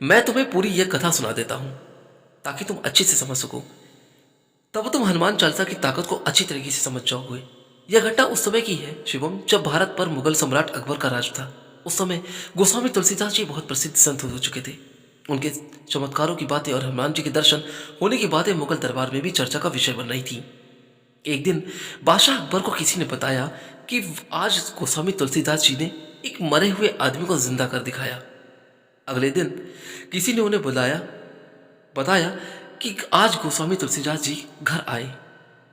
Speaker 1: मैं तुम्हें पूरी यह कथा सुना देता हूं ताकि तुम अच्छे से समझ सको। तब तुम हनुमान चालीसा की ताकत को अच्छी तरीके से समझ जाओगे। यह घटना उस समय की है शिवम, जब भारत पर मुगल सम्राट अकबर का राज था। उस समय गोस्वामी तुलसीदास जी बहुत प्रसिद्ध संत हो चुके थे। उनके चमत्कारों की बातें और हनुमान जी के दर्शन होने की बातें मुगल दरबार में भी चर्चा का विषय बन रही थी। एक दिन बादशाह अकबर को किसी ने बताया कि आज गोस्वामी तुलसीदास जी ने एक मरे हुए आदमी को जिंदा कर दिखाया। अगले दिन किसी ने उन्हें बताया कि आज गोस्वामी तुलसीदास जी घर आए।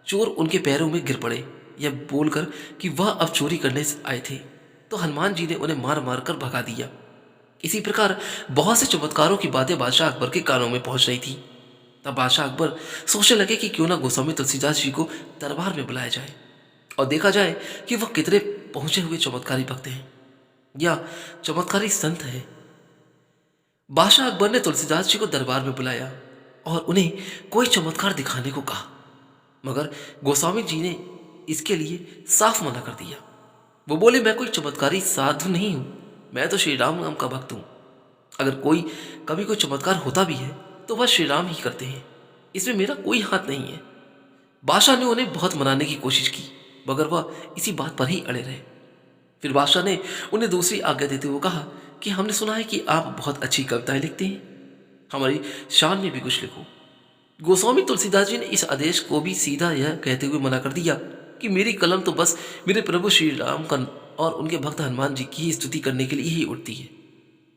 Speaker 1: चोर उनके पैरों में गिर पड़े, यह बोलकर कि वह अब चोरी करने से आए थे, तो हनुमान जी ने उन्हें मार मार कर भगा दिया। इसी प्रकार बहुत से चमत्कारों की बातें बादशाह अकबर के कानों में पहुंच रही थी। तब बादशाह अकबर सोचने लगे कि क्यों ना गोस्वामी तुलसीदास जी को दरबार में बुलाया जाए और देखा जाए कि वह कितने पहुंचे हुए चमत्कारी भक्त हैं या चमत्कारी संत हैं। बादशाह अकबर ने तुलसीदास जी को दरबार में बुलाया और उन्हें कोई चमत्कार दिखाने को कहा, मगर गोस्वामी जी ने इसके लिए साफ मना कर दिया। वो बोले, मैं कोई चमत्कारी साधु नहीं हूं, मैं तो श्री राम नाम का भक्त हूं। अगर कभी कोई चमत्कार होता भी है तो वह श्री राम ही करते हैं, इसमें मेरा कोई हाथ नहीं है। बादशाह ने उन्हें बहुत मनाने की कोशिश की, मगर वह इसी बात पर ही अड़े रहे। फिर बादशाह ने उन्हें दूसरी आज्ञा देते हुए कहा कि हमने सुना है कि आप बहुत अच्छी कविताएं लिखते हैं, हमारी शान में भी कुछ लिखो। गोस्वामी तुलसीदास जी ने इस आदेश को भी सीधा यह कहते हुए मना कर दिया कि मेरी कलम तो बस मेरे प्रभु श्री राम का और उनके भक्त हनुमान जी की स्तुति करने के लिए ही उठती है,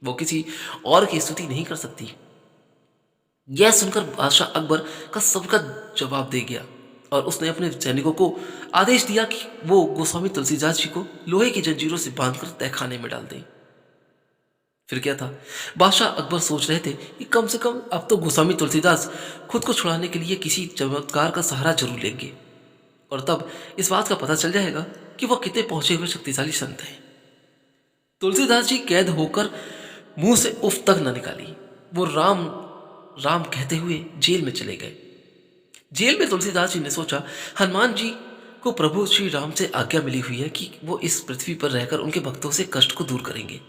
Speaker 1: वो किसी और की स्तुति नहीं कर सकती। यह सुनकर बादशाह अकबर का सबका जवाब दे गया और उसने अपने सैनिकों को आदेश दिया कि वो गोस्वामी तुलसीदास जी को लोहे की जंजीरों से बांधकर तहखाने में डाल दें। फिर क्या था, बादशाह अकबर सोच रहे थे कि कम से कम अब तो गोस्वामी तुलसीदास खुद को छुड़ाने के लिए किसी चमत्कार का सहारा जरूर लेंगे और तब इस बात का पता चल जाएगा कि वह कितने पहुंचे हुए शक्तिशाली संत हैं। तुलसीदास जी कैद होकर मुंह से उफ तक न निकाली, वो राम राम कहते हुए जेल में चले गए। जेल में तुलसीदास जी ने सोचा, हनुमान जी को प्रभु श्री राम से आज्ञा मिली हुई है कि वो इस पृथ्वी पर रहकर उनके भक्तों से कष्ट को दूर करेंगे,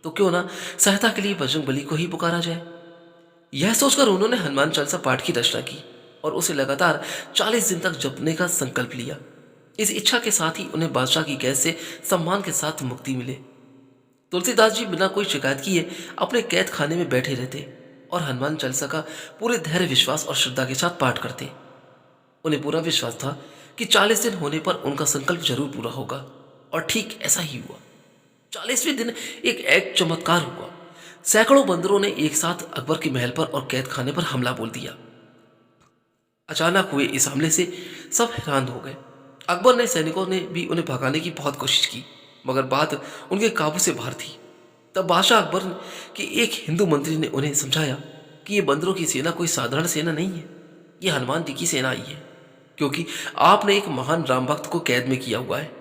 Speaker 1: तो क्यों ना सहायता के लिए बजरंगबली को ही पुकारा जाए। यह सोचकर उन्होंने हनुमान चालीसा पाठ की रचना की और उसे लगातार 40 दिन तक जपने का संकल्प लिया। इस इच्छा के साथ ही उन्हें बादशाह की कैद से सम्मान के साथ मुक्ति मिले। तुलसीदास जी बिना कोई शिकायत किए अपने कैद खाने में बैठे रहते और हनुमान चालीसा का पूरे धैर्य, विश्वास और श्रद्धा के साथ पाठ करते। उन्हें पूरा विश्वास था कि 40 दिन होने पर उनका संकल्प जरूर पूरा होगा। और ठीक ऐसा ही हुआ। 40वें दिन एक चमत्कार हुआ। सैकड़ों बंदरों ने एक साथ अकबर के महल पर और कैद खाने पर हमला बोल दिया। अचानक हुए इस हमले से सब हैरान हो गए। अकबर ने सैनिकों ने भी उन्हें भगाने की बहुत कोशिश की, मगर बात उनके काबू से बाहर थी। तब बादशाह अकबर के एक हिंदू मंत्री ने उन्हें समझाया कि ये बंदरों की सेना कोई साधारण सेना नहीं है, ये हनुमान जी की सेना आई है, क्योंकि आपने एक महान राम भक्त को कैद में किया हुआ है।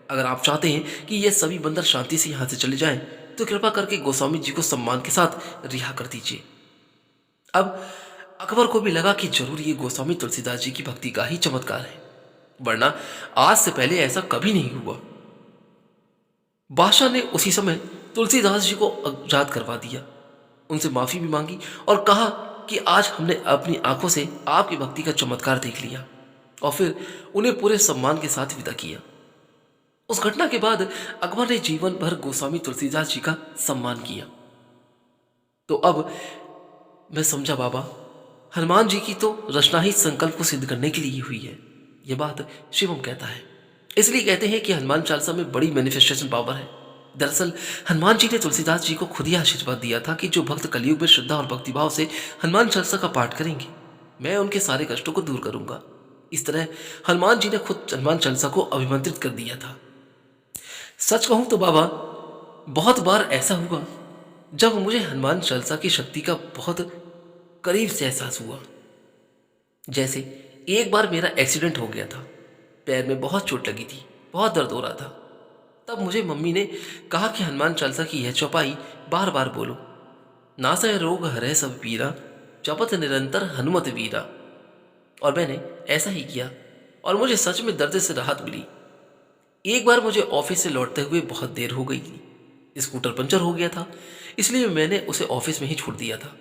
Speaker 1: अगर आप चाहते हैं कि ये सभी बंदर शांति से यहाँ से चले जाएं, तो कृपा करके गोस्वामी जी को सम्मान के साथ रिहा कर दीजिए। अब अकबर को भी लगा कि जरूर ये गोस्वामी तुलसीदास जी की भक्ति का ही चमत्कार है, वरना आज से पहले ऐसा कभी नहीं हुआ। बादशाह ने उसी समय तुलसीदास जी को आजाद करवा दिया, उनसे माफी भी मांगी और कहा कि आज हमने अपनी आंखों से आपकी भक्ति का चमत्कार देख लिया, और फिर उन्हें पूरे सम्मान के साथ विदा किया। उस घटना के बाद अकबर ने जीवन भर गोस्वामी तुलसीदास जी का सम्मान किया। तो अब मैं समझा बाबा, हनुमान जी की तो रचना ही संकल्प को सिद्ध करने के लिए हुई है। यह बात शिवम कहता है। इसलिए कहते हैं कि हनुमान चालीसा में बड़ी मैनिफेस्टेशन पावर है। दरअसल हनुमान जी ने तुलसीदास जी को खुद ही आशीर्वाद दिया था कि जो भक्त कलयुग में श्रद्धा और भक्तिभाव से हनुमान चालीसा का पाठ करेंगे, मैं उनके सारे कष्टों को दूर करूंगा। इस तरह हनुमान जी ने खुद हनुमान चालीसा को अभिमंत्रित कर दिया था। सच कहूं तो बाबा, बहुत बार ऐसा हुआ जब मुझे हनुमान चालीसा की शक्ति का बहुत करीब से एहसास हुआ। जैसे एक बार मेरा एक्सीडेंट हो गया था, पैर में बहुत चोट लगी थी, बहुत दर्द हो रहा था। तब मुझे मम्मी ने कहा कि हनुमान चालीसा की यह चौपाई बार बार बोलो, नासय रोग हरै सब पीरा, जपत निरंतर हनुमत वीरा। और मैंने ऐसा ही किया और मुझे सच में दर्द से राहत मिली। एक बार मुझे ऑफिस से लौटते हुए बहुत देर हो गई थी। स्कूटर पंचर हो गया था, इसलिए मैंने उसे ऑफिस में ही छोड़ दिया था।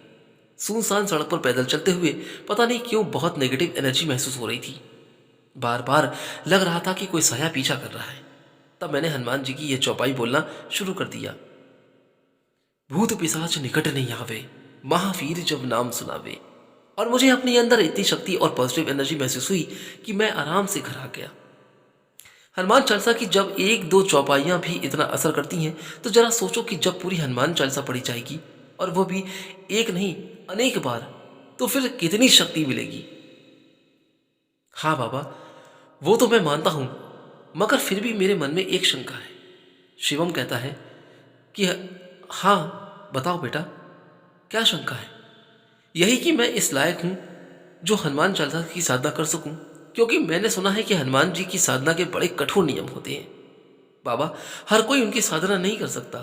Speaker 1: सुनसान सड़क पर पैदल चलते हुए पता नहीं क्यों बहुत नेगेटिव एनर्जी महसूस हो रही थी। बार बार लग रहा था कि कोई साया पीछा कर रहा है। तब मैंने हनुमान जी की यह चौपाई बोलना शुरू कर दिया। भूत पिशाच निकट नहीं आवे, महावीर जब नाम सुनावे। और मुझे अपने अंदर इतनी शक्ति और पॉजिटिव एनर्जी महसूस हुई कि मैं आराम से घर आ गया। हनुमान चालीसा की जब एक दो चौपाइयां भी इतना असर करती हैं, तो जरा सोचो कि जब पूरी हनुमान चालीसा पढ़ी जाएगी, और वो भी एक नहीं अनेक बार, तो फिर कितनी शक्ति मिलेगी। हाँ बाबा, वो तो मैं मानता हूं, मगर फिर भी मेरे मन में एक शंका है। शिवम कहता है कि हाँ बताओ बेटा, क्या शंका है? यही कि मैं इस लायक हूं जो हनुमान चालीसा की साधना कर सकूं, क्योंकि मैंने सुना है कि हनुमान जी की साधना के बड़े कठोर नियम होते हैं। बाबा, हर कोई उनकी साधना नहीं कर सकता,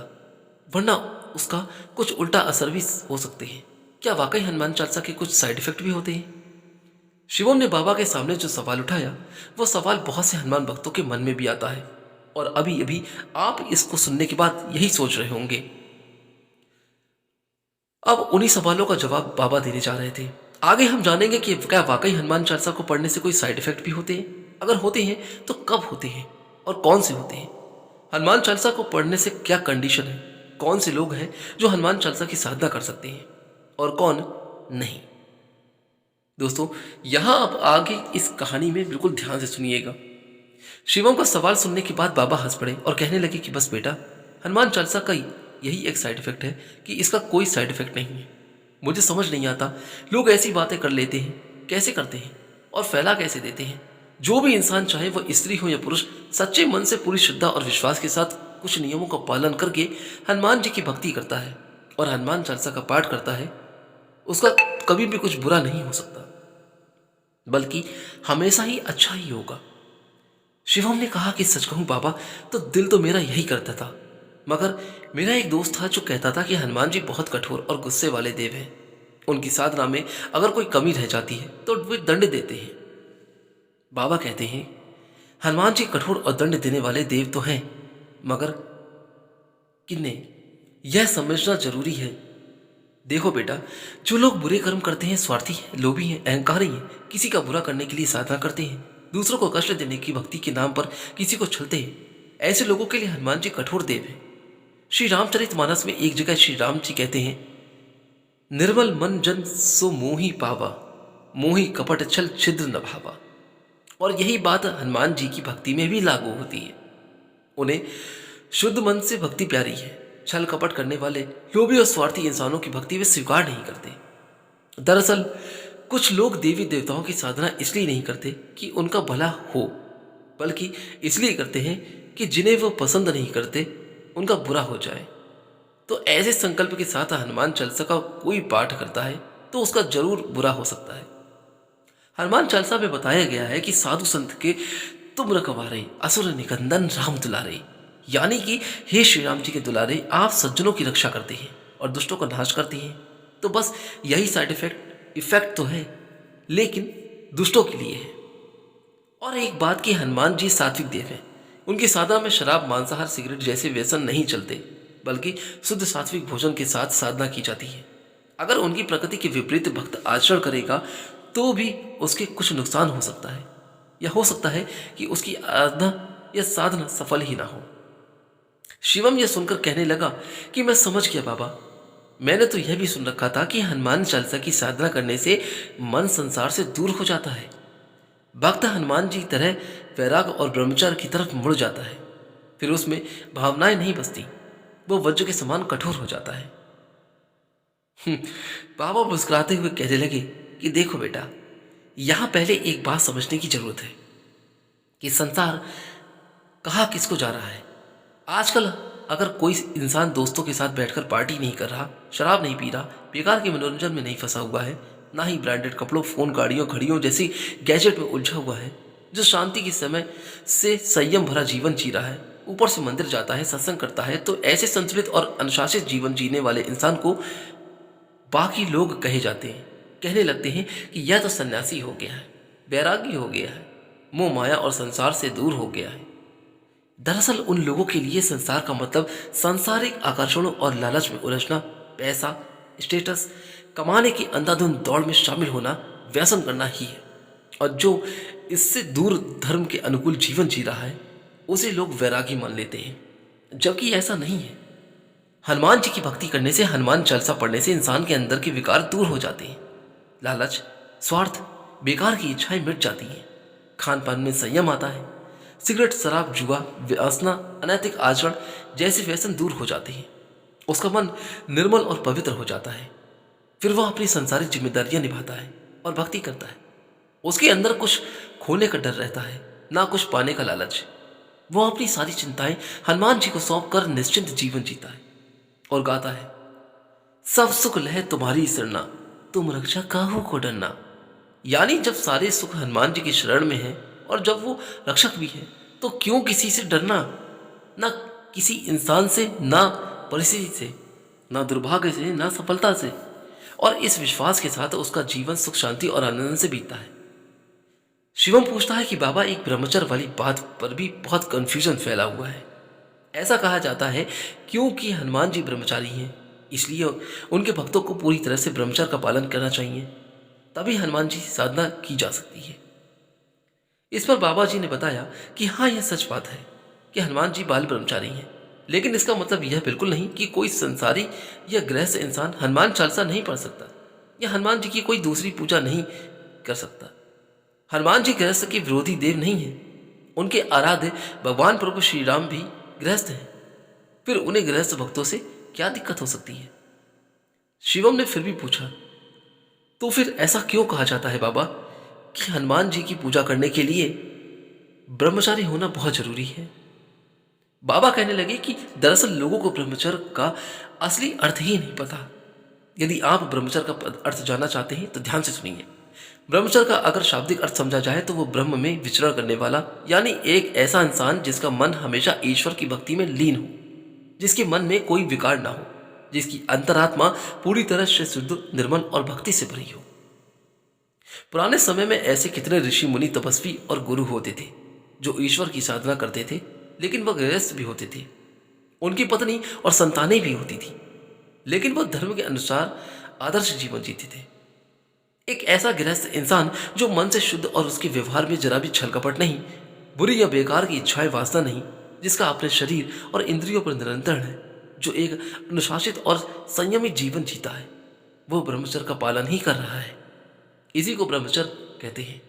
Speaker 1: वरना उसका कुछ उल्टा असर भी हो सकते हैं। क्या वाकई हनुमान चालीसा के कुछ साइड इफेक्ट भी होते हैं? शिवम ने बाबा के सामने जो सवाल उठाया, वो सवाल बहुत से हनुमान भक्तों के मन में भी आता है, और अभी अभी आप इसको सुनने के बाद यही सोच रहे होंगे। अब उन्हीं सवालों का जवाब बाबा देने जा रहे थे। आगे हम जानेंगे कि क्या वाकई हनुमान चालीसा को पढ़ने से कोई साइड इफेक्ट भी होते हैं, अगर होते हैं तो कब होते हैं और कौन से होते हैं। हनुमान चालीसा को पढ़ने से क्या कंडीशन है, कौन से लोग हैं जो हनुमान चालीसा की साधना कर सकते हैं और कौन नहीं। दोस्तों, यहां आप आगे इस कहानी में बिल्कुल ध्यान से सुनिएगा। शिवम का सवाल सुनने के बाद बाबा हंस पड़े और कहने लगे कि बस बेटा, हनुमान चालीसा का यही एक साइड इफेक्ट है कि इसका कोई साइड इफेक्ट नहीं है। मुझे समझ नहीं आता लोग ऐसी बातें कर लेते हैं, कैसे करते हैं और फैला कैसे देते हैं। जो भी इंसान, चाहे वह स्त्री हो या पुरुष, सच्चे मन से पूरी श्रद्धा और विश्वास के साथ कुछ नियमों का पालन करके हनुमान जी की भक्ति करता है और हनुमान चालीसा का पाठ करता है, उसका कभी भी कुछ बुरा नहीं हो सकता, बल्कि हमेशा ही अच्छा ही होगा। शिवम ने कहा कि सच कहूं बाबा, तो दिल तो मेरा यही करता था, मगर मेरा एक दोस्त था जो कहता था कि हनुमान जी बहुत कठोर और गुस्से वाले देव हैं। उनकी साधना में अगर कोई कमी रह जाती है तो वे दंड देते हैं। बाबा कहते हैं हनुमान जी कठोर और दंड देने वाले देव तो हैं, मगर किन्ने, यह समझना जरूरी है। देखो बेटा, जो लोग बुरे कर्म करते हैं, स्वार्थी हैं, लोभी हैं, अहंकारी हैं, किसी का बुरा करने के लिए साधना करते हैं, दूसरों को कष्ट देने की भक्ति के नाम पर किसी को छलते हैं, ऐसे लोगों के लिए हनुमान जी कठोर देव हैं। श्री रामचरितमानस में एक जगह श्री राम जी कहते हैं, निर्मल मन जन सो मोहि पावा, मोहि कपट छल छिद्र न भावा। और यही बात हनुमान जी की भक्ति में भी लागू होती है। उन्हें शुद्ध मन से भक्ति प्यारी है। छल कपट करने वाले लोभी और स्वार्थी इंसानों की भक्ति वे स्वीकार नहीं करते। दरअसल कुछ लोग देवी देवताओं की साधना इसलिए नहीं करते कि उनका भला हो, बल्कि इसलिए करते हैं कि जिन्हें वो पसंद नहीं करते उनका बुरा हो जाए। तो ऐसे संकल्प के साथ हनुमान चालीसा का कोई पाठ करता है तो उसका जरूर बुरा हो सकता है। हनुमान चालीसा में बताया गया है कि साधु संत के तुम रखवारे असुर निकंदन राम दुलारे, यानी कि हे श्री राम जी के दुलारे, आप सज्जनों की रक्षा करते हैं और दुष्टों का नाश करते हैं। तो बस यही साइड इफेक्ट तो है, लेकिन दुष्टों के लिए है। और एक बात कि हनुमान जी सात्विक देव हैं। उनकी साधना में शराब, मांसाहार, सिगरेट जैसे व्यसन नहीं चलते, बल्कि शुद्ध सात्विक भोजन के साथ साधना की जाती है। अगर उनकी प्रकृति के विपरीत भक्त आचरण करेगा तो भी उसके कुछ नुकसान हो सकता है, या हो सकता है कि उसकी आराधना या साधना सफल ही ना हो। शिवम यह सुनकर कहने लगा कि मैं समझ गया बाबा, मैंने तो यह भी सुन रखा था कि हनुमान चालीसा की साधना करने से मन संसार से दूर हो जाता है। भक्त हनुमान जी की तरह वैराग और ब्रह्मचर्य की तरफ मुड़ जाता है। फिर उसमें भावनाएं नहीं बसती, वो वज्र के समान कठोर हो जाता है। बाबा मुस्कुराते हुए कहने लगे कि देखो बेटा, यहां पहले एक बात समझने की जरूरत है कि संसार कहाँ किसको जा रहा है। आजकल अगर कोई इंसान दोस्तों के साथ बैठकर पार्टी नहीं कर रहा, शराब नहीं पी रहा, बेकार के मनोरंजन में नहीं फंसा हुआ है, ना ही ब्रांडेड कपड़ों, फोन, गाड़ियों, घड़ियों जैसी गैजेट में उलझा हुआ है, जो शांति के समय से संयम भरा जीवन जी रहा है, ऊपर से मंदिर जाता है, सत्संग करता है, तो ऐसे संतुलित और अनुशासित जीवन जीने वाले इंसान को बाकी लोग कहे जाते हैं, कहने लगते हैं कि यह तो सन्यासी हो गया है, वैरागी हो गया है, मोह माया और संसार से दूर हो गया है। दरअसल उन लोगों के लिए संसार का मतलब सांसारिक आकर्षणों और लालच में उलझना, पैसा, स्टेटस कमाने की अंधाधुंध दौड़ में शामिल होना, व्यसन करना ही है। और जो इससे दूर धर्म के अनुकूल जीवन जी रहा है उसे लोग वैरागी मान लेते हैं, जबकि ऐसा नहीं है। हनुमान जी की भक्ति करने से, हनुमान चालीसा पढ़ने से इंसान के अंदर के विकार दूर हो जाते हैं। लालच, स्वार्थ, बेकार की इच्छाएं मिट जाती हैं। खान पान में संयम आता है। सिगरेट, शराब, जुआ, व्यसना, अनैतिक आचरण जैसे व्यसन दूर हो जाते हैं। उसका मन निर्मल और पवित्र हो जाता है। फिर वह अपनी संसारिक जिम्मेदारियां निभाता है और भक्ति करता है। उसके अंदर कुछ खोने का डर रहता है, ना कुछ पाने का लालच। वह अपनी सारी चिंताएं हनुमान जी को सौंप कर निश्चिंत जीवन जीता है और गाता है, सब सुख लहे तुम्हारी शरणा, तुम रक्षा काहू को डरना। यानी जब सारे सुख हनुमान जी की शरण में है और जब वो रक्षक भी है, तो क्यों किसी से डरना, ना किसी इंसान से, ना परिस्थिति से, ना दुर्भाग्य से, ना सफलता से। और इस विश्वास के साथ उसका जीवन सुख, शांति और आनंद से बीतता है। शिवम पूछता है कि बाबा, एक ब्रह्मचर्य वाली बात पर भी बहुत कंफ्यूजन फैला हुआ है। ऐसा कहा जाता है क्योंकि हनुमान जी ब्रह्मचारी हैं, इसलिए उनके भक्तों को पूरी तरह से ब्रह्मचर्य का पालन करना चाहिए, तभी हनुमान जी की साधना की जा सकती है। इस पर बाबा जी ने बताया कि हाँ, यह सच बात है कि हनुमान जी बाल ब्रह्मचारी हैं, लेकिन इसका मतलब यह बिल्कुल नहीं कि कोई संसारी या गृहस्थ इंसान हनुमान चालीसा नहीं पढ़ सकता या हनुमान जी की कोई दूसरी पूजा नहीं कर सकता। हनुमान जी गृहस्थ के विरोधी देव नहीं हैं। उनके आराध्य भगवान प्रभु श्री राम भी गृहस्थ हैं। फिर उन्हें गृहस्थ भक्तों से क्या दिक्कत हो सकती है? शिवम ने फिर भी पूछा, तो फिर ऐसा क्यों कहा जाता है बाबा कि हनुमान जी की पूजा करने के लिए ब्रह्मचारी होना बहुत जरूरी है? बाबा कहने लगे कि दरअसल लोगों को ब्रह्मचर्य का असली अर्थ ही नहीं पता। यदि आप ब्रह्मचर्य का अर्थ जानना चाहते हैं तो ध्यान से सुनिए। ब्रह्मचर्य का अगर शाब्दिक अर्थ समझा जाए तो वो ब्रह्म में विचरण करने वाला, यानी एक ऐसा इंसान जिसका मन हमेशा ईश्वर की भक्ति में लीन हो, जिसके मन में कोई विकार ना हो, जिसकी अंतरात्मा पूरी तरह से शुद्ध, निर्मल और भक्ति से भरी हो। पुराने समय में ऐसे कितने ऋषि मुनि, तपस्वी और गुरु होते थे जो ईश्वर की साधना करते थे, लेकिन वह गृहस्थ भी होते थे। उनकी पत्नी और संतानें भी होती थी, लेकिन वह धर्म के अनुसार आदर्श जीवन जीते थे। एक ऐसा गृहस्थ इंसान जो मन से शुद्ध और उसके व्यवहार में जरा भी छल कपट नहीं, बुरी या बेकार की इच्छाएं, वासना नहीं, जिसका अपने शरीर और इंद्रियों पर नियंत्रण है, जो एक अनुशासित और संयमित जीवन जीता है, वो ब्रह्मचर्य का पालन ही कर रहा है। इसी को ब्रह्मचर्य कहते हैं।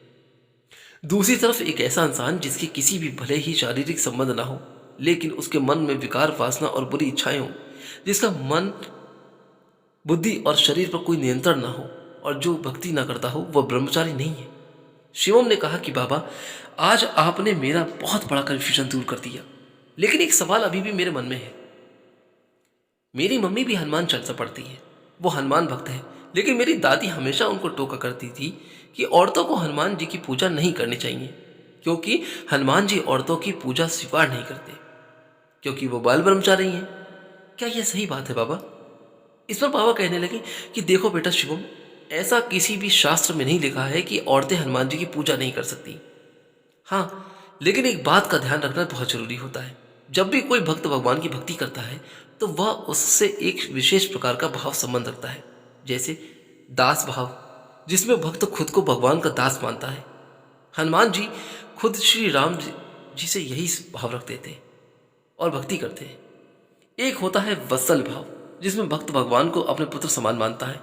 Speaker 1: दूसरी तरफ एक ऐसा इंसान जिसके किसी भी भले ही शारीरिक संबंध ना हो, लेकिन उसके मन में विकार, वासना और बुरी इच्छाएं हों, जिसका मन, बुद्धि और शरीर पर कोई नियंत्रण ना हो और जो भक्ति ना करता हो, वह ब्रह्मचारी नहीं है। शिवम ने कहा कि बाबा, आज आपने मेरा बहुत बड़ा कन्फ्यूजन दूर कर दिया, लेकिन एक सवाल अभी भी मेरे मन में है। मेरी मम्मी भी हनुमान चालीसा पढ़ती है, वो हनुमान भक्त है, लेकिन मेरी दादी हमेशा उनको टोका करती थी कि औरतों को हनुमान जी की पूजा नहीं करनी चाहिए, क्योंकि हनुमान जी औरतों की पूजा स्वीकार नहीं करते, क्योंकि वो बाल ब्रह्मचारी हैं। क्या यह सही बात है बाबा? इस पर बाबा कहने लगे कि देखो बेटा शिवम, ऐसा किसी भी शास्त्र में नहीं लिखा है कि औरतें हनुमान जी की पूजा नहीं कर सकती। हाँ, लेकिन एक बात का ध्यान रखना बहुत जरूरी होता है। जब भी कोई भक्त भगवान की भक्ति करता है तो वह उससे एक विशेष प्रकार का भाव संबंध रखता है, जैसे दास भाव, जिसमें भक्त खुद को भगवान का दास मानता है। हनुमान जी खुद श्री राम जी से यही भाव रखते थे और भक्ति करते हैं। एक होता है वत्सल भाव, जिसमें भक्त भगवान को अपने पुत्र समान मानता है,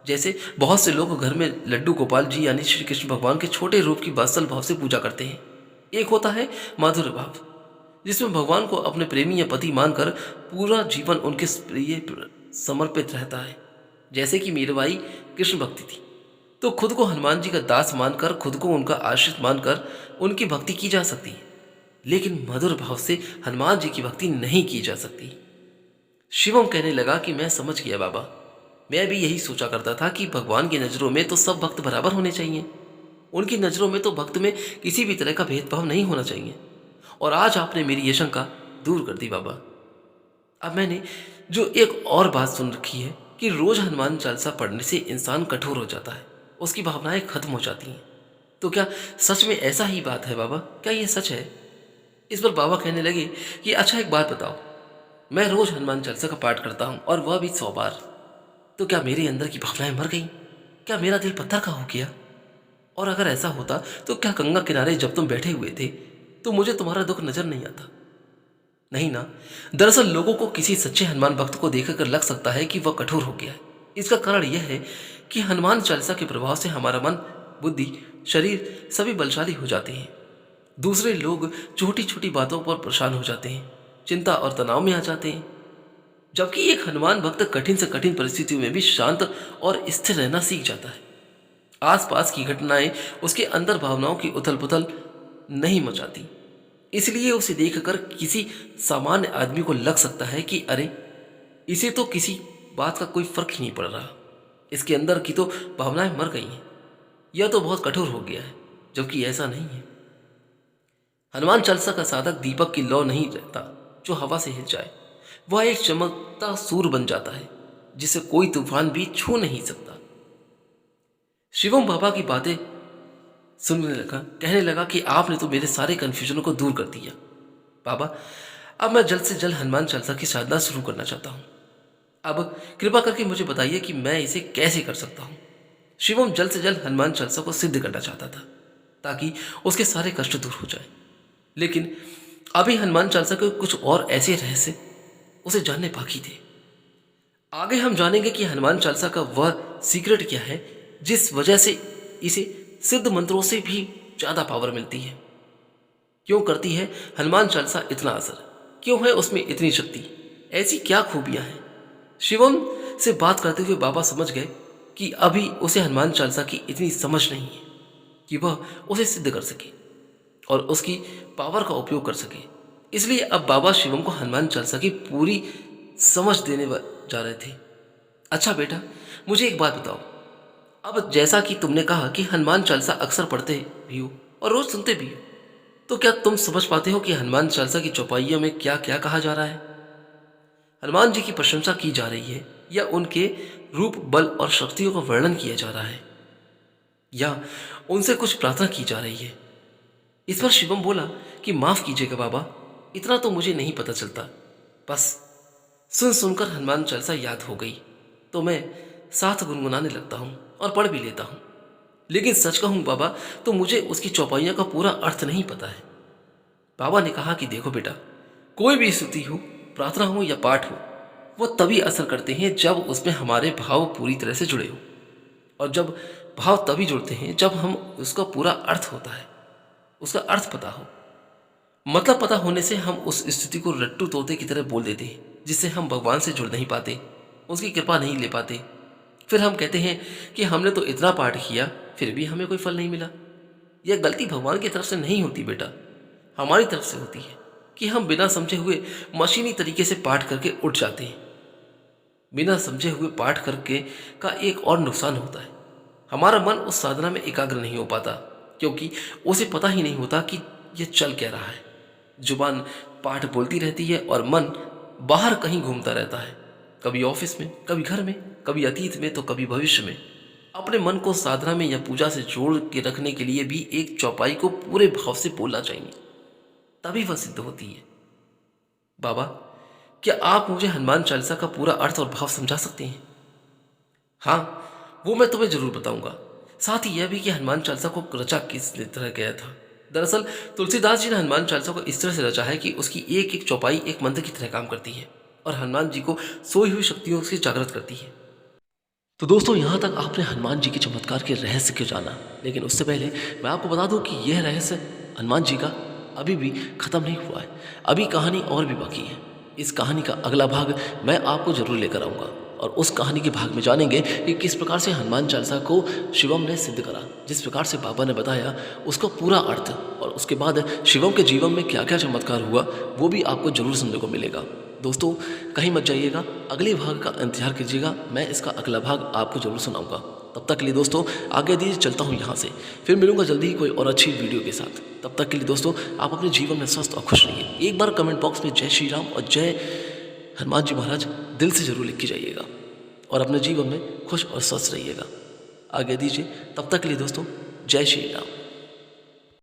Speaker 1: जैसे बहुत से लोग घर में लड्डू गोपाल जी यानी श्री कृष्ण भगवान के छोटे रूप की वत्सल भाव से पूजा करते हैं। एक होता है माधुर्य भाव, जिसमें भगवान को अपने प्रेमी या पति मानकर पूरा जीवन उनके प्रिय समर्पित रहता है। जैसे कि मीराबाई कृष्ण भक्ति थी, तो खुद को हनुमान जी का दास मानकर, खुद को उनका आश्रित मानकर उनकी भक्ति की जा सकती है, लेकिन मधुर भाव से हनुमान जी की भक्ति नहीं की जा सकती। शिवम कहने लगा कि मैं समझ गया बाबा, मैं भी यही सोचा करता था कि भगवान की नज़रों में तो सब भक्त बराबर होने चाहिए। उनकी नज़रों में तो भक्त में किसी भी तरह का भेदभाव नहीं होना चाहिए, और आज आपने मेरी ये शंका दूर कर दी बाबा। अब मैंने जो एक और बात सुन रखी है कि रोज हनुमान चालीसा पढ़ने से इंसान कठोर हो जाता है, उसकी भावनाएं खत्म हो जाती हैं। तो क्या सच में ऐसा ही बात है बाबा? क्या ये सच है? इस पर बाबा कहने लगे कि अच्छा एक बात बताओ, मैं रोज हनुमान चालीसा का पाठ करता हूँ और वह भी 100 बार, तो क्या मेरे अंदर की भावनाएं मर गई? क्या मेरा दिल पत्थर का हो गया? और अगर ऐसा होता तो क्या गंगा किनारे जब तुम बैठे हुए थे तो मुझे तुम्हारा दुख नजर नहीं आता? नहीं ना। दरअसल लोगों को किसी सच्चे हनुमान भक्त को देखकर लग सकता है कि वह कठोर हो गया है। इसका कारण यह है कि हनुमान चालीसा के प्रभाव से हमारा मन, बुद्धि, शरीर सभी बलशाली हो जाते हैं। दूसरे लोग छोटी छोटी बातों पर परेशान हो जाते हैं, चिंता और तनाव में आ जाते हैं, जबकि एक हनुमान भक्त कठिन से कठिन परिस्थितियों में भी शांत और स्थिर रहना सीख जाता है। आसपास की घटनाएं उसके अंदर भावनाओं की उथल पुथल नहीं मचाती। इसलिए उसे देखकर किसी सामान्य आदमी को लग सकता है कि अरे, इसे तो किसी बात का कोई फर्क ही नहीं पड़ रहा, इसके अंदर की तो भावनाएं मर गई हैं, यह तो बहुत कठोर हो गया है। जबकि ऐसा नहीं है। हनुमान चालीसा का साधक दीपक की लौ नहीं रहता जो हवा से हिल जाए। वह एक चमकता सूर्य बन जाता है जिसे कोई तूफान भी छू नहीं सकता। शिवम बाबा की बातें सुनने लगा, कहने लगा कि आपने तो मेरे सारे कन्फ्यूजनों को दूर कर दिया बाबा। अब मैं जल्द से जल्द हनुमान चालीसा की साधना शुरू करना चाहता हूँ। अब कृपा करके मुझे बताइए कि मैं इसे कैसे कर सकता हूँ। शिवम जल्द से जल्द हनुमान चालीसा को सिद्ध करना चाहता था ताकि उसके सारे कष्ट दूर हो जाए, लेकिन अभी हनुमान चालीसा के कुछ और ऐसे रहस्य उसे जानने बाकी थे। आगे हम जानेंगे कि हनुमान चालीसा का वह सीक्रेट क्या है जिस वजह से इसे सिद्ध मंत्रों से भी ज्यादा पावर मिलती है। क्यों करती है हनुमान चालीसा इतना असर? क्यों है उसमें इतनी शक्ति? ऐसी क्या खूबियां हैं? शिवम से बात करते हुए बाबा समझ गए कि अभी उसे हनुमान चालीसा की इतनी समझ नहीं है कि वह उसे सिद्ध कर सके और उसकी पावर का उपयोग कर सके। इसलिए अब बाबा शिवम को हनुमान चालीसा की पूरी समझ देने जा रहे थे। अच्छा बेटा, मुझे एक बात बताओ, अब जैसा कि तुमने कहा कि हनुमान चालीसा अक्सर पढ़ते भी हो और रोज सुनते भी हो, तो क्या तुम समझ पाते हो कि हनुमान चालीसा की चौपाइयों में क्या क्या कहा जा रहा है? हनुमान जी की प्रशंसा की जा रही है या उनके रूप, बल और शक्तियों का वर्णन किया जा रहा है या उनसे कुछ प्रार्थना की जा रही है? इस पर शिवम बोला कि माफ कीजिएगा बाबा, इतना तो मुझे नहीं पता चलता। बस सुन सुनकर हनुमान चालीसा याद हो गई तो मैं साथ गुनगुनाने लगता हूँ और पढ़ भी लेता हूँ। लेकिन सच कहूँ बाबा, तो मुझे उसकी चौपाइयों का पूरा अर्थ नहीं पता है। बाबा ने कहा कि देखो बेटा, कोई भी स्तुति हो, प्रार्थना हो या पाठ हो, वो तभी असर करते हैं जब उसमें हमारे भाव पूरी तरह से जुड़े हो, और जब भाव तभी जुड़ते हैं जब हम उसका पूरा अर्थ होता है। उसका अर्थ पता हो। मतलब पता होने से हम उस स्थिति को रट्टू तोते की तरह बोल देते हैं, जिससे हम भगवान से जुड़ नहीं पाते, उसकी कृपा नहीं ले पाते। फिर हम कहते हैं कि हमने तो इतना पाठ किया, फिर भी हमें कोई फल नहीं मिला। यह गलती भगवान की तरफ से नहीं होती बेटा, हमारी तरफ से होती है कि हम बिना समझे हुए मशीनी तरीके से पाठ करके उठ जाते हैं। बिना समझे हुए पाठ करके का एक और नुकसान होता है, हमारा मन उस साधना में एकाग्र नहीं हो पाता, क्योंकि उसे पता ही नहीं होता कि यह चल क्या रहा है। जुबान पाठ बोलती रहती है और मन बाहर कहीं घूमता रहता है, कभी ऑफिस में, कभी घर में, कभी अतीत में तो कभी भविष्य में। अपने मन को साधना में या पूजा से जोड़ के रखने के लिए भी एक चौपाई को पूरे भाव से बोलना चाहिए, तभी वह सिद्ध होती है। बाबा, क्या आप मुझे हनुमान चालीसा का पूरा अर्थ और भाव समझा सकते हैं? हाँ, वो मैं तुम्हें जरूर बताऊंगा। साथ ही यह भी कि हनुमान चालीसा को रचा किस तरह गया था। दरअसल तुलसीदास जी ने हनुमान चालीसा को इस तरह से रचा है कि उसकी एक एक चौपाई एक मंत्र की तरह काम करती है और हनुमान जी को सोई हुई शक्तियों से जागृत करती है। तो दोस्तों, यहाँ तक आपने हनुमान जी के चमत्कार के रहस्य को जाना, लेकिन उससे पहले मैं आपको बता दूं कि यह रहस्य हनुमान जी का अभी भी खत्म नहीं हुआ है। अभी कहानी और भी बाकी है। इस कहानी का अगला भाग मैं आपको जरूर लेकर आऊँगा और उस कहानी के भाग में जानेंगे कि किस प्रकार से हनुमान चालीसा को शिवम ने सिद्ध करा, जिस प्रकार से बाबा ने बताया उसका पूरा अर्थ, और उसके बाद शिवम के जीवन में क्या क्या चमत्कार हुआ वो भी आपको जरूर सुनने को मिलेगा। दोस्तों, कहीं मत जाइएगा, अगले भाग का इंतजार कीजिएगा, मैं इसका अगला भाग आपको जरूर सुनाऊंगा। तब तक के लिए दोस्तों आगे दीजिए, चलता हूँ यहाँ से। फिर मिलूंगा जल्दी ही कोई और अच्छी वीडियो के साथ। तब तक के लिए दोस्तों आप अपने जीवन में स्वस्थ और खुश रहिए। एक बार कमेंट बॉक्स में जय श्री राम और जय हनुमान जी महाराज दिल से जरूर लिख के जाइएगा और अपने जीवन में खुश और स्वस्थ रहिएगा। आगे दीजिए, तब तक के लिए दोस्तों जय श्री राम।